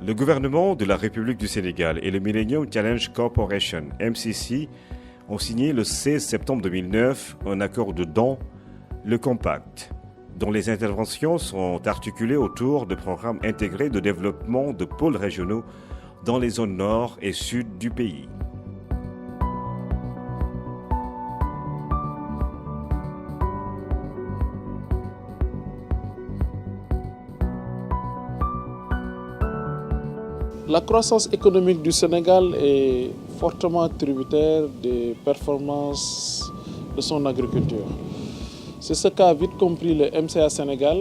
Le gouvernement de la République du Sénégal et le Millennium Challenge Corporation, MCC, ont signé le 16 septembre 2009 un accord de don, le Compact, dont les interventions sont articulées autour de programmes intégrés de développement de pôles régionaux dans les zones nord et sud du pays. La croissance économique du Sénégal est fortement tributaire des performances de son agriculture. C'est ce qu'a vite compris le MCA Sénégal,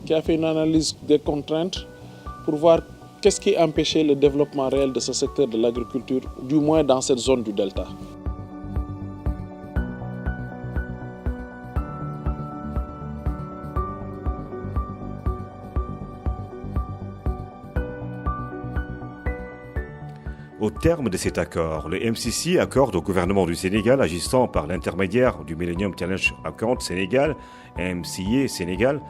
qui a fait une analyse des contraintes pour voir qu'est-ce qui empêchait le développement réel de ce secteur de l'agriculture, du moins dans cette zone du Delta. Au terme de cet accord, le MCC accorde au gouvernement du Sénégal, agissant par l'intermédiaire du Millennium Challenge Account Sénégal, MCA Sénégal,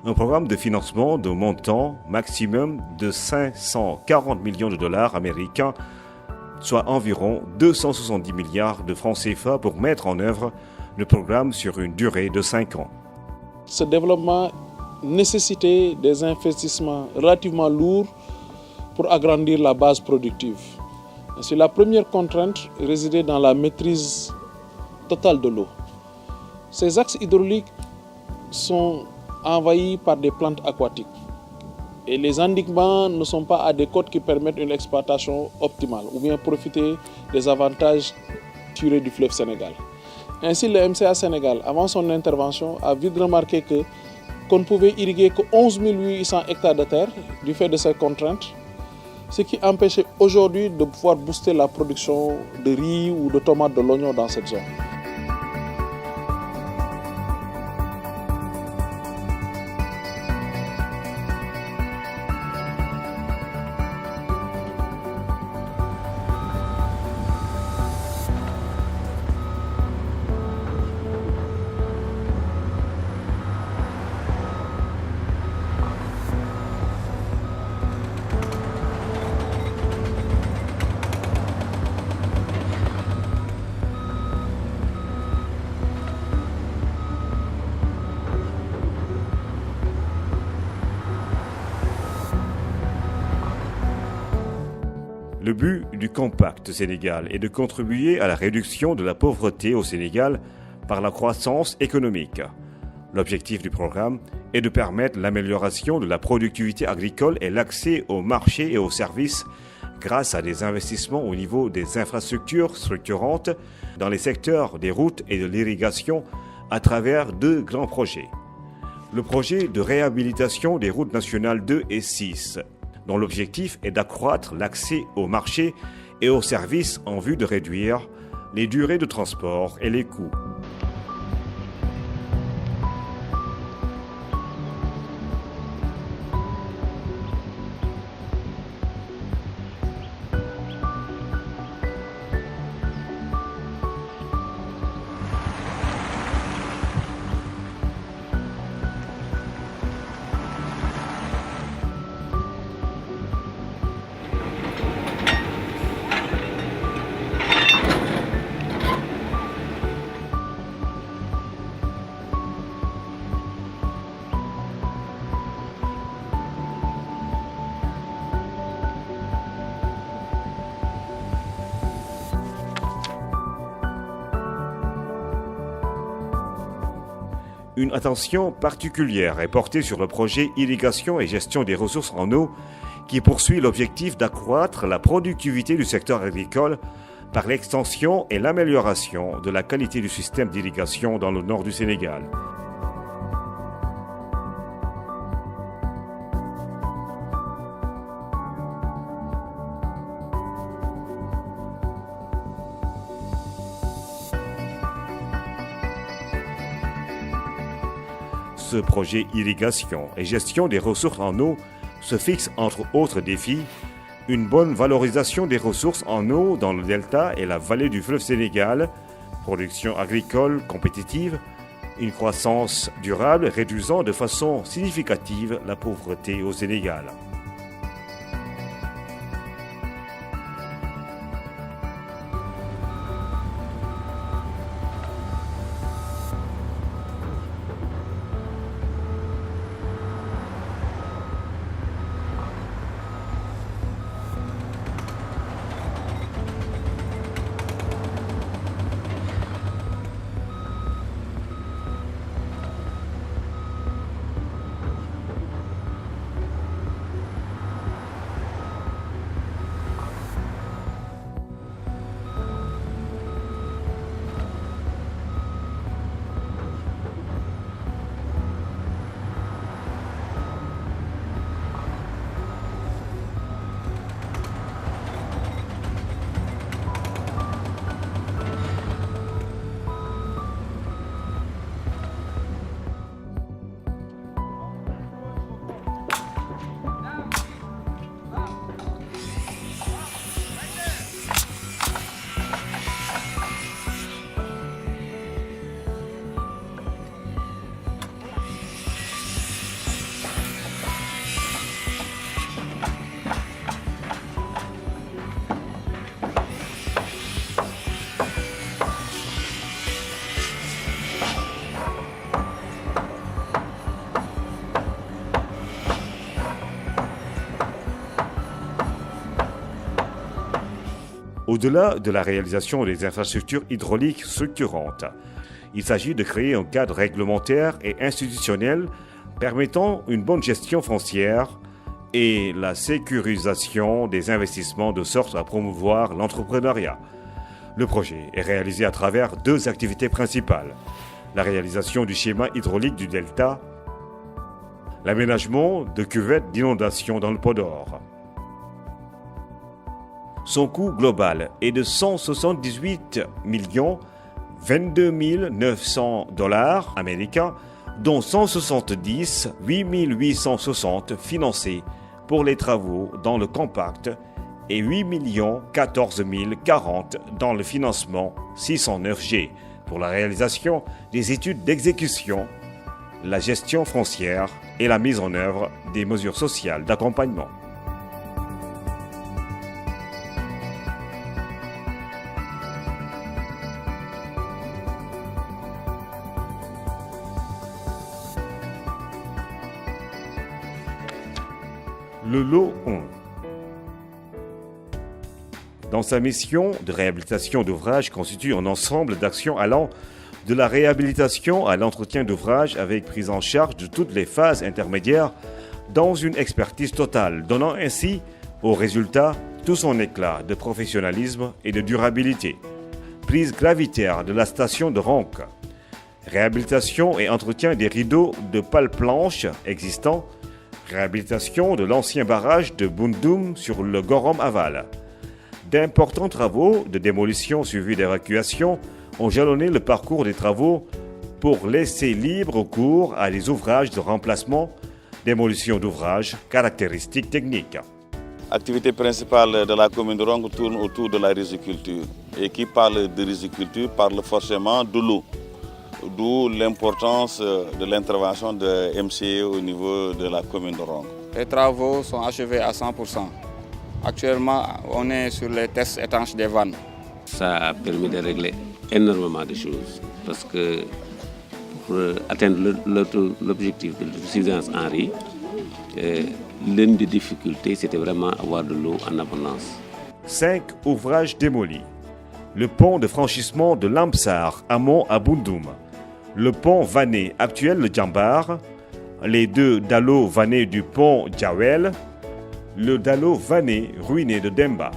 un programme de financement de montant maximum de 540 millions de dollars américains, soit environ 270 milliards de francs CFA pour mettre en œuvre le programme sur une durée de 5 ans. Ce développement nécessitait des investissements relativement lourds pour agrandir la base productive. Ainsi, la première contrainte résidait dans la maîtrise totale de l'eau. Ces axes hydrauliques sont envahis par des plantes aquatiques et les endiguements ne sont pas à des côtes qui permettent une exploitation optimale ou bien profiter des avantages tirés du fleuve Sénégal. Ainsi, le MCA Sénégal, avant son intervention, a vite remarqué qu'on ne pouvait irriguer que 11 800 hectares de terre du fait de ces contraintes, ce qui empêchait aujourd'hui de pouvoir booster la production de riz ou de tomates, de l'oignon dans cette zone. Le but du Compact Sénégal est de contribuer à la réduction de la pauvreté au Sénégal par la croissance économique. L'objectif du programme est de permettre l'amélioration de la productivité agricole et l'accès aux marchés et aux services grâce à des investissements au niveau des infrastructures structurantes dans les secteurs des routes et de l'irrigation à travers 2 grands projets. Le projet de réhabilitation des routes nationales 2 et 6, dont l'objectif est d'accroître l'accès aux marchés et aux services en vue de réduire les durées de transport et les coûts. Une attention particulière est portée sur le projet Irrigation et gestion des ressources en eau qui poursuit l'objectif d'accroître la productivité du secteur agricole par l'extension et l'amélioration de la qualité du système d'irrigation dans le nord du Sénégal. Ce projet irrigation et gestion des ressources en eau se fixe entre autres défis une bonne valorisation des ressources en eau dans le delta et la vallée du fleuve Sénégal, production agricole compétitive, une croissance durable réduisant de façon significative la pauvreté au Sénégal. Au-delà de la réalisation des infrastructures hydrauliques structurantes, il s'agit de créer un cadre réglementaire et institutionnel permettant une bonne gestion foncière et la sécurisation des investissements de sorte à promouvoir l'entrepreneuriat. Le projet est réalisé à travers deux activités principales: la réalisation du schéma hydraulique du delta, l'aménagement de cuvettes d'inondation dans le Podor. Son coût global est de 178 22 900 $ américains, dont 170 8 860 financés pour les travaux dans le compact et 8 14 040 dans le financement 609G pour la réalisation des études d'exécution, la gestion foncière et la mise en œuvre des mesures sociales d'accompagnement. Le lot 1. Dans sa mission de réhabilitation d'ouvrages, constitue un ensemble d'actions allant de la réhabilitation à l'entretien d'ouvrages avec prise en charge de toutes les phases intermédiaires dans une expertise totale, donnant ainsi au résultat tout son éclat de professionnalisme et de durabilité. Prise gravitaire de la station de Ronc. Réhabilitation et entretien des rideaux de pale-planche existants. Réhabilitation de l'ancien barrage de Bundum sur le Gorom Aval. D'importants travaux de démolition suivis d'évacuation ont jalonné le parcours des travaux pour laisser libre cours à des ouvrages de remplacement, démolition d'ouvrages, caractéristiques techniques. L'activité principale de la commune de Ronc tourne autour de la riziculture. Et qui parle de riziculture parle forcément de l'eau. D'où l'importance de l'intervention de MCE au niveau de la commune de Ronc. Les travaux sont achevés à 100%. Actuellement, on est sur les tests étanches des vannes. Ça a permis de régler énormément de choses parce que pour atteindre l'objectif de l'autosuffisance en riz, l'une des difficultés, c'était vraiment avoir de l'eau en abondance. 5 ouvrages démolis. Le pont de franchissement de Lamsar, amont à Bundum. Le pont vanné actuel, le Djambar. Les 2 dallos vannés du pont Djawel. Le dallo vanné ruiné de Demba.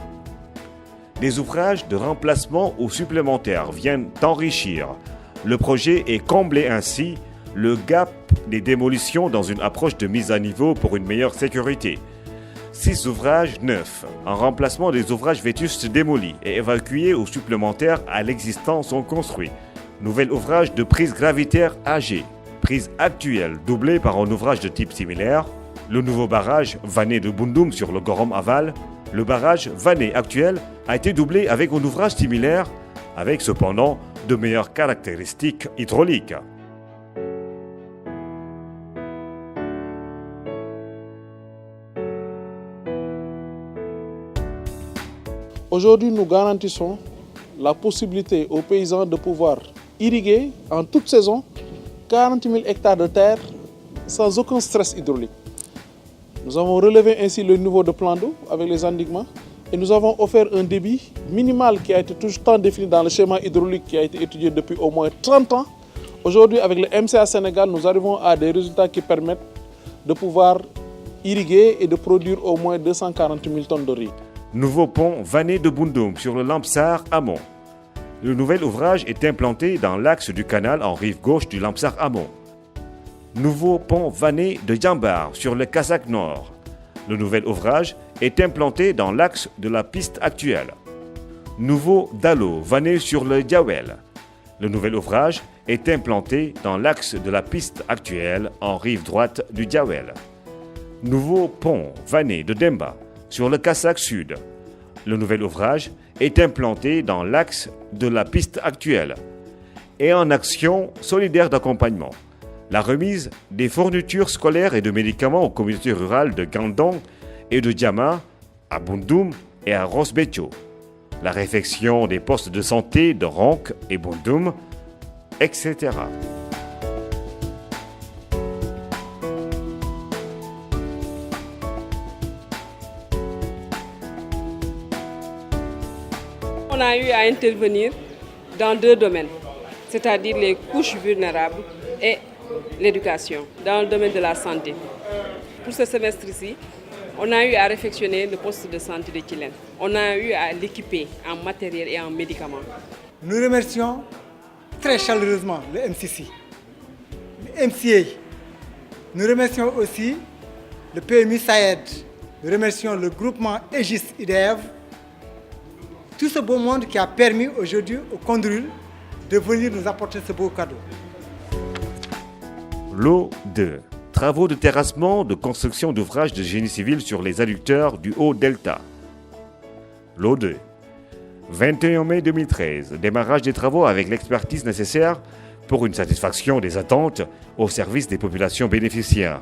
Des ouvrages de remplacement ou supplémentaires viennent enrichir le projet et combler ainsi le gap des démolitions dans une approche de mise à niveau pour une meilleure sécurité. 6 ouvrages neufs, en remplacement des ouvrages vétustes démolis et évacués ou supplémentaires à l'existant sont construits. Nouvel ouvrage de prise gravitaire âgée, prise actuelle doublée par un ouvrage de type similaire. Le nouveau barrage vanné de Bundum sur le Gorom Aval. Le barrage vanné actuel a été doublé avec un ouvrage similaire, avec cependant de meilleures caractéristiques hydrauliques. Aujourd'hui, nous garantissons la possibilité aux paysans de pouvoir irriguer en toute saison 40 000 hectares de terre sans aucun stress hydraulique. Nous avons relevé ainsi le niveau de plan d'eau avec les endiguements et nous avons offert un débit minimal qui a été tout le temps défini dans le schéma hydraulique qui a été étudié depuis au moins 30 ans. Aujourd'hui, avec le MCA Sénégal, nous arrivons à des résultats qui permettent de pouvoir irriguer et de produire au moins 240 000 tonnes de riz. Nouveau pont vanné de Bundum sur le Lamsar amont. Le nouvel ouvrage est implanté dans l'axe du canal en rive gauche du Lamsar amont. Nouveau pont vanné de Djambar sur le Kazakh Nord. Le nouvel ouvrage est implanté dans l'axe de la piste actuelle. Nouveau dallo vanné sur le Djawel. Le nouvel ouvrage est implanté dans l'axe de la piste actuelle en rive droite du Djawel. Nouveau pont vanné de Demba sur le Kazakh Sud. Le nouvel ouvrage est implanté dans l'axe de la piste actuelle et en action solidaire d'accompagnement. La remise des fournitures scolaires et de médicaments aux communautés rurales de Gandon et de Djama, à Bundum et à Rosbetio. La réfection des postes de santé de Ronc et Bundum, etc. On a eu à intervenir dans 2 domaines, c'est-à-dire les couches vulnérables et l'éducation, dans le domaine de la santé. Pour ce semestre-ci, on a eu à réfectionner le poste de santé de Kilène. On a eu à l'équiper en matériel et en médicaments. Nous remercions très chaleureusement le MCC, le MCA. Nous remercions aussi le PMI SAED. Nous remercions le groupement Aegis IDF. Tout ce beau monde qui a permis aujourd'hui au Condrul de venir nous apporter ce beau cadeau. Lot 2. Travaux de terrassement de construction d'ouvrages de génie civil sur les adducteurs du Haut-Delta. Lot 2. 21 mai 2013. Démarrage des travaux avec l'expertise nécessaire pour une satisfaction des attentes au service des populations bénéficiaires.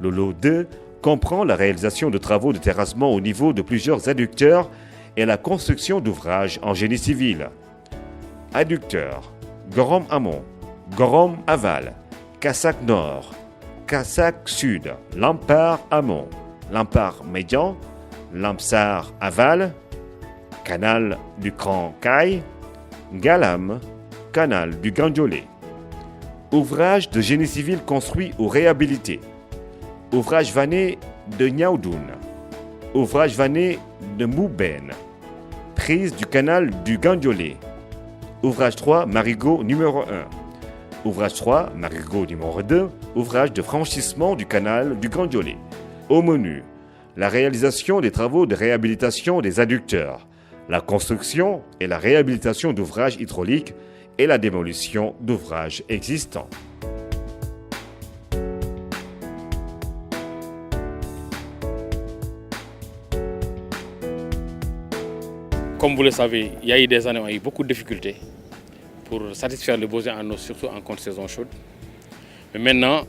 Le lot 2 comprend la réalisation de travaux de terrassement au niveau de plusieurs adducteurs et la construction d'ouvrages en génie civil. Adducteurs: Gorom Amont, Gorom Aval, Cassac Nord, Cassac Sud, Lampard Amont, Lampard Médian, Lampsar Aval, Canal du Grand Caille, Galam, Canal du Gandiolé. Ouvrage de génie civil construit ou réhabilité. Ouvrage vanné de Niaoudoun. Ouvrage vanné de Mouben. Prise du canal du Gandiolé. Ouvrage 3, Marigot numéro 1. Ouvrage 3, Marigot numéro 2. Ouvrage de franchissement du canal du Gandiolé. Au menu, la réalisation des travaux de réhabilitation des adducteurs, la construction et la réhabilitation d'ouvrages hydrauliques et la démolition d'ouvrages existants. Comme vous le savez, il y a eu des années où il y a eu beaucoup de difficultés pour satisfaire les besoins en eau, surtout en contre-saison chaude. Mais maintenant,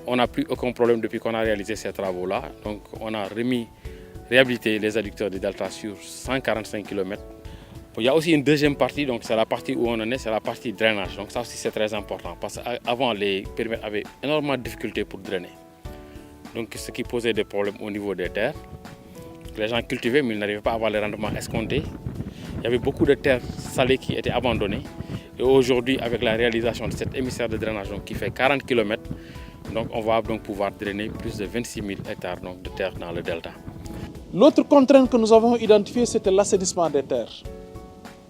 on n'a plus aucun problème depuis qu'on a réalisé ces travaux-là. Donc on a réhabilité les adducteurs du Delta sur 145 km. Il y a aussi une deuxième partie, donc c'est la partie où on en est, c'est la partie drainage. Donc ça aussi c'est très important parce qu'avant les périmètres avaient énormément de difficultés pour drainer. Donc ce qui posait des problèmes au niveau des terres. Les gens cultivaient mais ils n'arrivaient pas à avoir les rendements escomptés. Il y avait beaucoup de terres salées qui étaient abandonnées. Et aujourd'hui, avec la réalisation de cet émissaire de drainage donc, qui fait 40 km, donc on va donc pouvoir drainer plus de 26 000 hectares donc, de terre dans le delta. L'autre contrainte que nous avons identifiée, c'était l'assainissement des terres.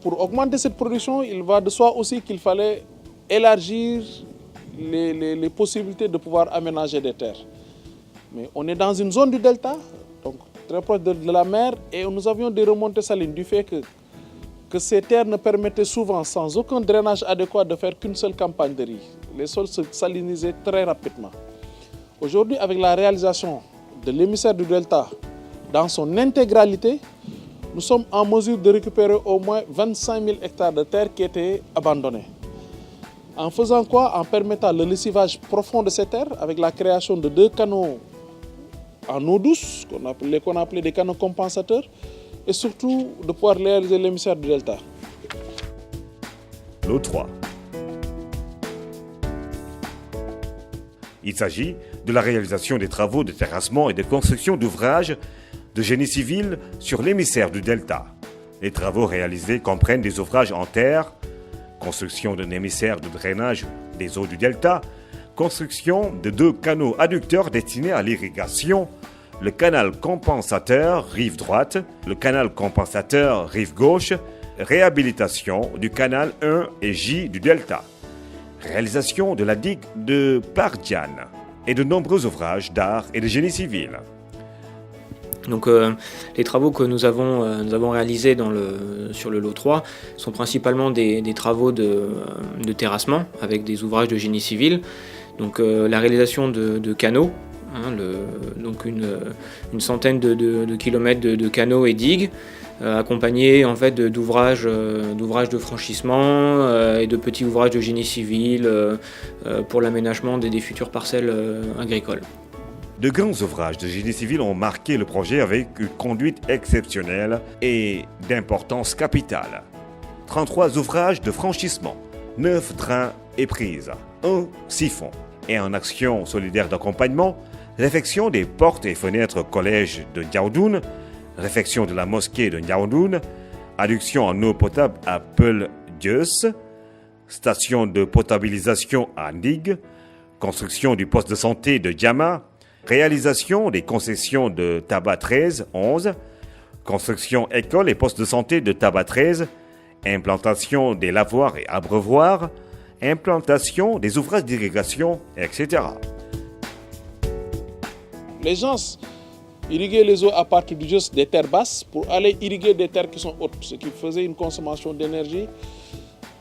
Pour augmenter cette production, il va de soi aussi qu'il fallait élargir les possibilités de pouvoir aménager des terres. Mais on est dans une zone du delta, donc très proche de la mer, et nous avions des remontées salines du fait que ces terres ne permettaient souvent, sans aucun drainage adéquat, de faire qu'une seule campagne de riz. Les sols se salinisaient très rapidement. Aujourd'hui, avec la réalisation de l'émissaire du delta dans son intégralité, nous sommes en mesure de récupérer au moins 25 000 hectares de terre qui étaient abandonnés. En faisant quoi? En permettant le lessivage profond de ces terres avec la création de 2 canaux en eau douce, qu'on appelait des canaux compensateurs, et surtout de pouvoir réaliser l'émissaire du delta. Lot 3. Il s'agit de la réalisation des travaux de terrassement et de construction d'ouvrages de génie civil sur l'émissaire du delta. Les travaux réalisés comprennent des ouvrages en terre, construction d'un émissaire de drainage des eaux du delta, construction de 2 canaux adducteurs destinés à l'irrigation, le canal compensateur rive droite, le canal compensateur rive gauche, réhabilitation du canal 1 et J du delta, réalisation de la digue de Pardiane et de nombreux ouvrages d'art et de génie civil. Donc les travaux que nous avons réalisés sur le lot 3 sont principalement des travaux de terrassement avec des ouvrages de génie civil. Donc la réalisation de canaux, donc une centaine de kilomètres de canaux et digues, accompagnés en fait d'ouvrages de franchissement et de petits ouvrages de génie civil pour l'aménagement des futures parcelles agricoles. De grands ouvrages de génie civil ont marqué le projet avec une conduite exceptionnelle et d'importance capitale. 33 ouvrages de franchissement, 9 drains et prises, 1 siphon et en action solidaire d'accompagnement, réfection des portes et fenêtres collège de Niaoudoun, réfection de la mosquée de Niaoudoun, adduction en eau potable à Peul-Dieusse, station de potabilisation à Ndig, construction du poste de santé de Diama, réalisation des concessions de Tabac 13-11, construction école et poste de santé de Tabac 13, implantation des lavoirs et abreuvoirs, implantation des ouvrages d'irrigation, etc. Les gens irriguaient les eaux à partir des terres basses pour aller irriguer des terres qui sont hautes, ce qui faisait une consommation d'énergie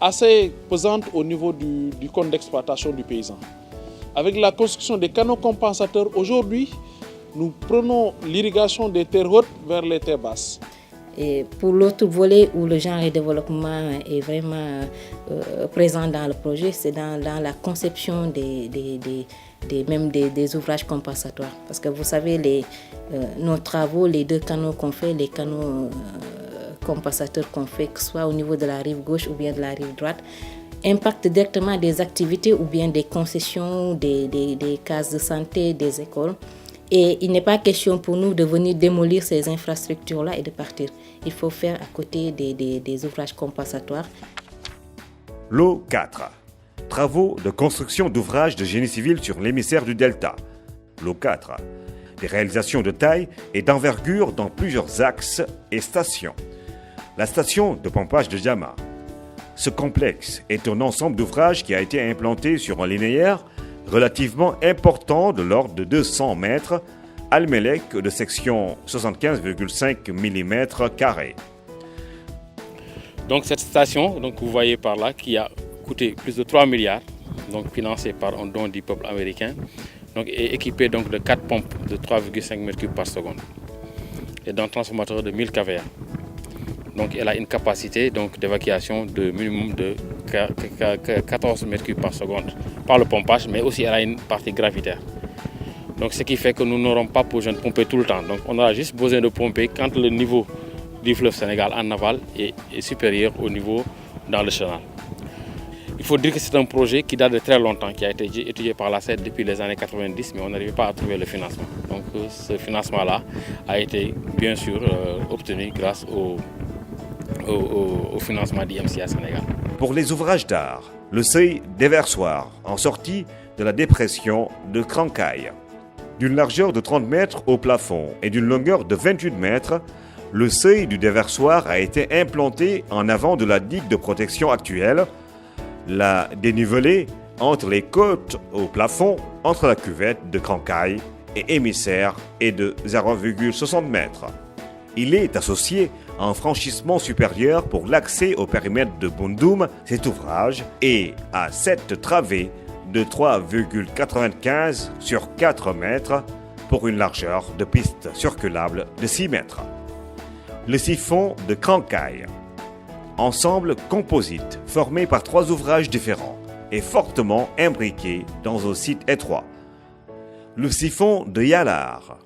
assez pesante au niveau du compte d'exploitation du paysan. Avec la construction des canaux compensateurs, aujourd'hui, nous prenons l'irrigation des terres hautes vers les terres basses. Et pour l'autre volet où le genre et développement est vraiment présent dans le projet, c'est dans la conception des ouvrages compensatoires. Parce que vous savez, nos travaux, les 2 canaux qu'on fait, les canaux compensateurs qu'on fait, que ce soit au niveau de la rive gauche ou bien de la rive droite, impactent directement des activités ou bien des concessions, des cases de santé, des écoles. Et il n'est pas question pour nous de venir démolir ces infrastructures-là et de partir. Il faut faire à côté des ouvrages compensatoires. Lot 4. Travaux de construction d'ouvrages de génie civil sur l'émissaire du Delta. Lot 4. Des réalisations de taille et d'envergure dans plusieurs axes et stations. La station de pompage de Diama. Ce complexe est un ensemble d'ouvrages qui a été implanté sur un linéaire relativement important de l'ordre de 200 mètres, Almelec de section 75,5 mm². Donc cette station, donc vous voyez par là, qui a coûté plus de 3 milliards, donc financée par un don du peuple américain, donc est équipée donc de 4 pompes de 3,5 m3 par seconde et d'un transformateur de 1000 kVA. Donc elle a une capacité d'évacuation de minimum de 14 m3 par seconde par le pompage, mais aussi elle a une partie gravitaire. Donc ce qui fait que nous n'aurons pas besoin de pomper tout le temps. Donc on aura juste besoin de pomper quand le niveau du fleuve Sénégal en aval est supérieur au niveau dans le chenal. Il faut dire que c'est un projet qui date de très longtemps, qui a été étudié par la CED depuis les années 90, mais on n'arrivait pas à trouver le financement. Donc ce financement-là a été bien sûr obtenu grâce au financement d'IMCA Sénégal. Pour les ouvrages d'art, le seuil déversoir en sortie de la dépression de Krankaï. D'une largeur de 30 mètres au plafond et d'une longueur de 28 mètres, le seuil du déversoir a été implanté en avant de la digue de protection actuelle. La dénivelée entre les côtes au plafond, entre la cuvette de Krankaï et émissaire est de 0,60 mètres. Il est associé à un franchissement supérieur pour l'accès au périmètre de Bundoum, cet ouvrage, et à 7 travées de 3,95 sur 4 mètres pour une largeur de piste circulable de 6 mètres. Le siphon de Krankaï. Ensemble composite formé par 3 ouvrages différents et fortement imbriqué dans un site étroit. Le siphon de Yalar.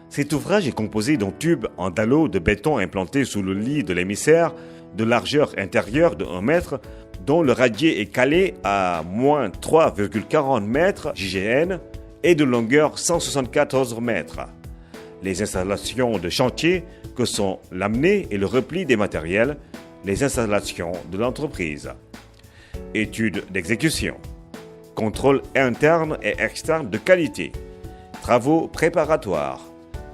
Cet ouvrage est composé d'un tube en dallo de béton implanté sous le lit de l'émissaire de largeur intérieure de 1 mètre dont le radier est calé à moins 3,40 mètres JGN et de longueur 174 mètres. Les installations de chantier que sont l'amener et le repli des matériels, les installations de l'entreprise. Études d'exécution. Contrôle interne et externe de qualité. Travaux préparatoires.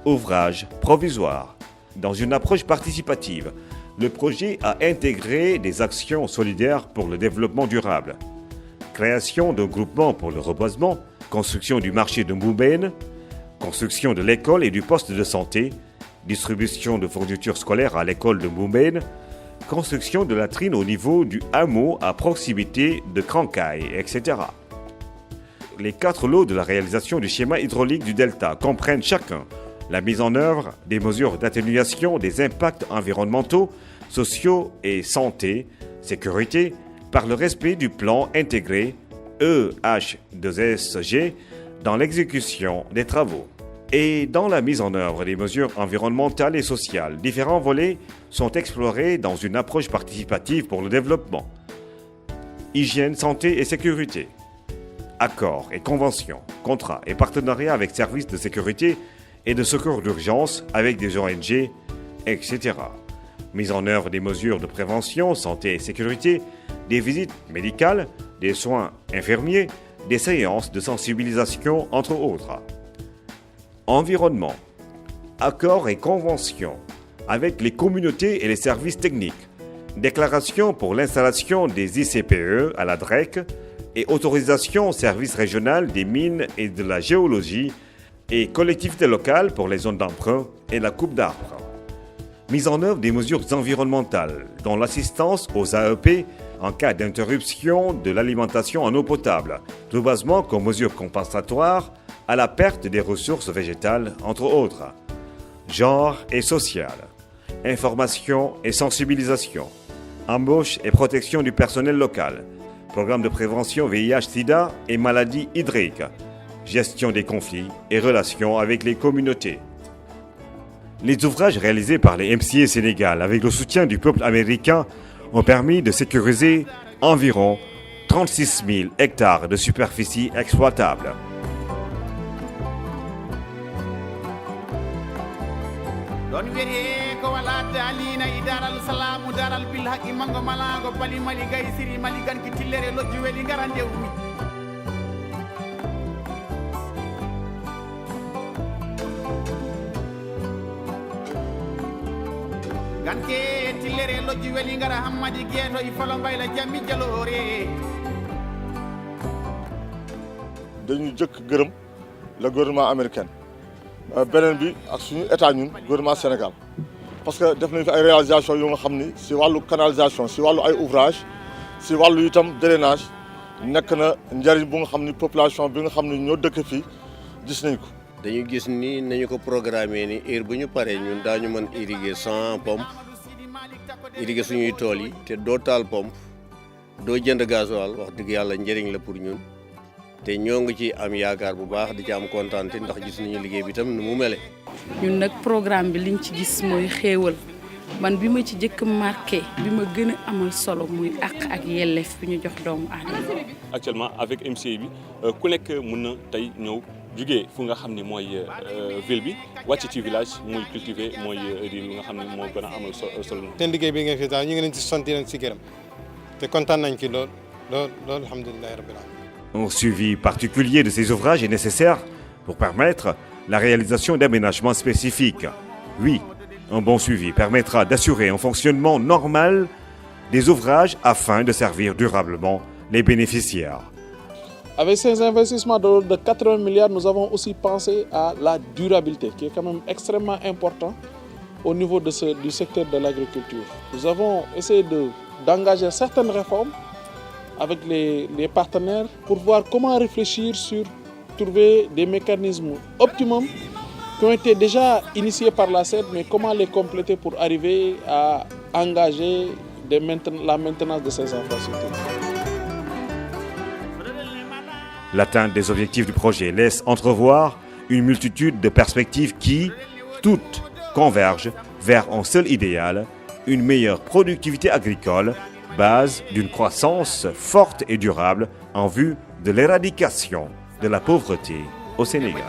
Ouvrages provisoires. Dans une approche participative, le projet a intégré des actions solidaires pour le développement durable. Création d'un groupement pour le reboisement, construction du marché de Mboumbène, construction de l'école et du poste de santé, distribution de fournitures scolaires à l'école de Mboumbène, construction de latrines au niveau du hameau à proximité de Krankaï, etc. Les 4 lots de la réalisation du schéma hydraulique du delta comprennent chacun la mise en œuvre des mesures d'atténuation des impacts environnementaux, sociaux et santé, sécurité, par le respect du plan intégré EH2SG dans l'exécution des travaux. Et dans la mise en œuvre des mesures environnementales et sociales, différents volets sont explorés dans une approche participative pour le développement. Hygiène, santé et sécurité. Accords et conventions, contrats et partenariats avec services de sécurité et de secours d'urgence avec des ONG, etc. mise en œuvre des mesures de prévention, santé et sécurité, des visites médicales, des soins infirmiers, des séances de sensibilisation, entre autres. Environnement, accords et conventions avec les communautés et les services techniques, déclaration pour l'installation des ICPE à la DREC et autorisation au service régional des mines et de la géologie et collectivités locales pour les zones d'emprunt et la coupe d'arbres. Mise en œuvre des mesures environnementales, dont l'assistance aux AEP en cas d'interruption de l'alimentation en eau potable, tout basement comme mesure compensatoire à la perte des ressources végétales, entre autres. Genre et social, information et sensibilisation, embauche et protection du personnel local, programme de prévention VIH-Sida et maladies hydriques, gestion des conflits et relations avec les communautés. Les ouvrages réalisés par les MCA Sénégal avec le soutien du peuple américain ont permis de sécuriser environ 36 000 hectares de superficie exploitable. dañu jëkk gërëm le gouvernement américain beneen bi ak suñu état ñun gouvernement Sénégal parce que def nañ fi ay réalisation yu nga xam ni si wàllu canalisation si wàllu ay ouvrage si wàllu itam drainage nekk na njëriñ bu nga xam ni population bi nga xam ni ñoo dëkk fii gis nañ ko. dañu gis ni nañu ko programmer ni heure bu ñu paree ñun daañu mën irriguer sans pompe irriguer suñuy tool yi te doo taal pompe doo jënd gasoil wax dëgg yàlla njëriñ la pour ñun te ñoo ngi ci am yaakaar bu baax di ci am kontaan ndax gis nañu liggéey bi tam nu mu mele. ñun nag programme bi liñ ci gis mooy xéewal man bi ma ci jëkk marqué bi ma gën a amal solo muy àq ak yelleef bi ñu jox doomu aadama. actuellement avec MCA bi ku nekk mën na tey ñëw jugee fu nga xam ne mooy ville bi wàcc ci village muy cultiver mooy di lu nga xam ne moo gën a amal solo. seen liggéey bi nga fi daal ñu ngi leen ci sant leen ci gërëm te kontaan nañ ci lool alhamdulilah rabbil alamin. Un suivi particulier de ces ouvrages est nécessaire pour permettre la réalisation d'aménagements spécifiques. Oui, un bon suivi permettra d'assurer un fonctionnement normal des ouvrages afin de servir durablement les bénéficiaires. Avec ces investissements de 80 milliards, nous avons aussi pensé à la durabilité, qui est quand même extrêmement important au niveau du secteur de l'agriculture. Nous avons essayé d'engager certaines réformes avec les partenaires pour voir comment réfléchir sur trouver des mécanismes optimums qui ont été déjà initiés par la SED, mais comment les compléter pour arriver à engager la maintenance de ces infrastructures. L'atteinte des objectifs du projet laisse entrevoir une multitude de perspectives qui, toutes, convergent vers un seul idéal, une meilleure productivité agricole, base d'une croissance forte et durable en vue de l'éradication de la pauvreté au Sénégal.